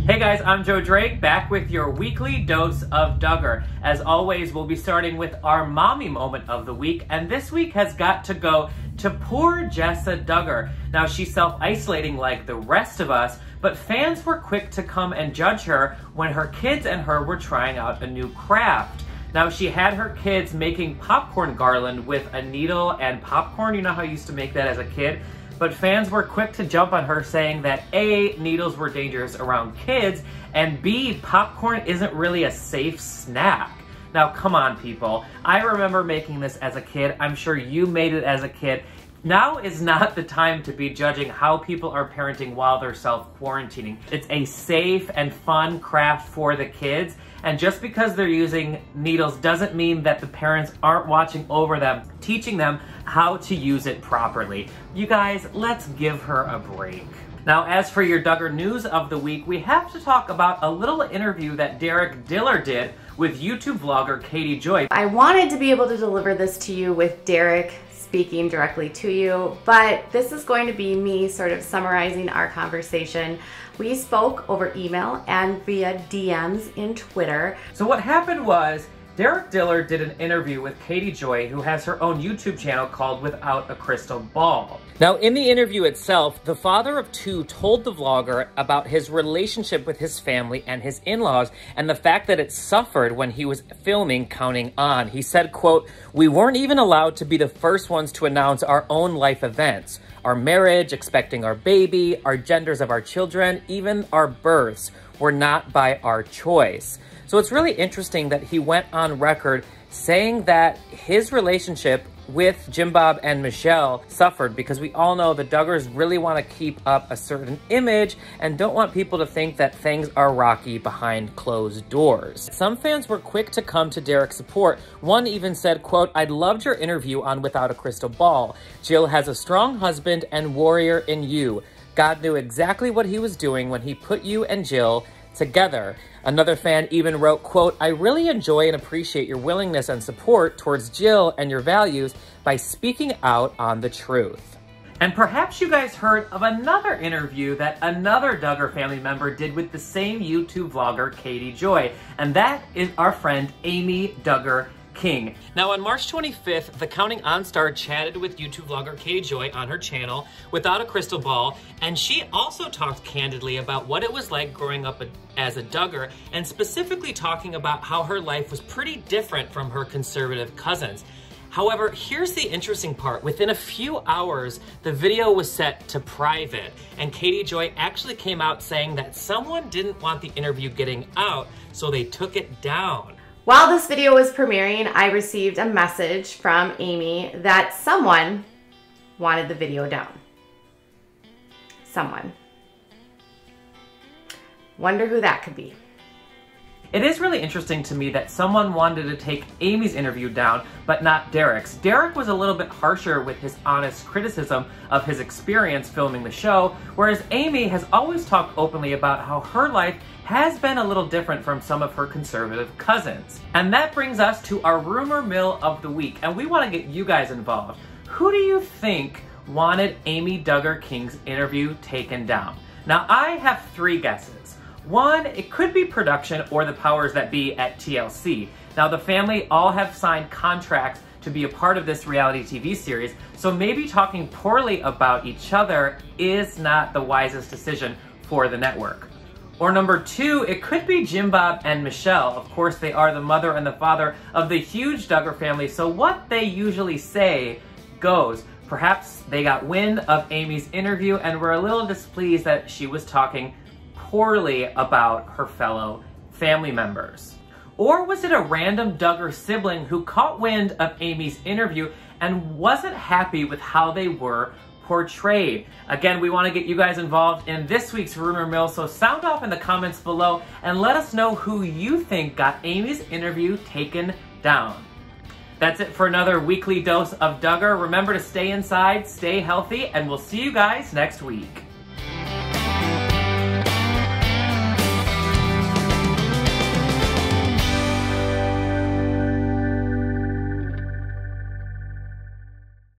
Hey guys, I'm Joe Drake, back with your weekly dose of Duggar. As always, we'll be starting with our mommy moment of the week, and this week has got to go to poor Jessa Duggar. Now, she's self-isolating like the rest of us, but fans were quick to come and judge her when her kids and her were trying out a new craft. Now, she had her kids making popcorn garland with a needle and popcorn. You know how I used to make that as a kid? But fans were quick to jump on her, saying that A, needles were dangerous around kids, and B, popcorn isn't really a safe snack. Now, come on, people. I remember making this as a kid. I'm sure you made it as a kid. Now is not the time to be judging how people are parenting while they're self-quarantining. It's a safe and fun craft for the kids, and just because they're using needles doesn't mean that the parents aren't watching over them, teaching them how to use it properly. You guys, let's give her a break. Now, as for your Duggar news of the week, we have to talk about a little interview that Derick Dillard did with YouTube vlogger Katie Joy. I wanted to be able to deliver this to you with Derick speaking directly to you, but this is going to be me sort of summarizing our conversation. We spoke over email and via DMs in Twitter. So what happened was, Derick Dillard did an interview with Katie Joy, who has her own YouTube channel called Without a Crystal Ball. Now, in the interview itself, the father of two told the vlogger about his relationship with his family and his in-laws, and the fact that it suffered when he was filming Counting On. He said, quote, "We weren't even allowed to be the first ones to announce our own life events. Our marriage, expecting our baby, our genders of our children, even our births were not by our choice." So it's really interesting that he went on record saying that his relationship with Jim Bob and Michelle suffered because we all know the Duggars really want to keep up a certain image and don't want people to think that things are rocky behind closed doors. Some fans were quick to come to Derick's support. One even said, quote, "I loved your interview on Without a Crystal Ball. Jill has a strong husband and warrior in you. God knew exactly what he was doing when he put you and Jill together." Another fan even wrote, quote, "I really enjoy and appreciate your willingness and support towards Jill and your values by speaking out on the truth." And perhaps you guys heard of another interview that another Duggar family member did with the same YouTube vlogger, Katie Joy, and that is our friend Amy Duggar King. Now, on March 25th, the Counting On star chatted with YouTube vlogger Katie Joy on her channel Without a Crystal Ball, and she also talked candidly about what it was like growing up as a Duggar, and specifically talking about how her life was pretty different from her conservative cousins. However, here's the interesting part. Within a few hours, the video was set to private, and Katie Joy actually came out saying that someone didn't want the interview getting out, so they took it down. While this video was premiering, I received a message from Amy that someone wanted the video down. Someone. Wonder who that could be. It is really interesting to me that someone wanted to take Amy's interview down, but not Derick's. Derick was a little bit harsher with his honest criticism of his experience filming the show, whereas Amy has always talked openly about how her life has been a little different from some of her conservative cousins. And that brings us to our rumor mill of the week, and we want to get you guys involved. Who do you think wanted Amy Duggar King's interview taken down? Now, I have three guesses. One, it could be production or the powers that be at TLC. Now, the family all have signed contracts to be a part of this reality TV series, so maybe talking poorly about each other is not the wisest decision for the network. Or number two, it could be Jim Bob and Michelle. Of course, they are the mother and the father of the huge Duggar family, so what they usually say goes. Perhaps they got wind of Amy's interview and were a little displeased that she was talking poorly about her fellow family members. Or was it a random Duggar sibling who caught wind of Amy's interview and wasn't happy with how they were portrayed? Again, we want to get you guys involved in this week's rumor mill, so sound off in the comments below and let us know who you think got Amy's interview taken down. That's it for another weekly dose of Duggar. Remember to stay inside, stay healthy, and we'll see you guys next week.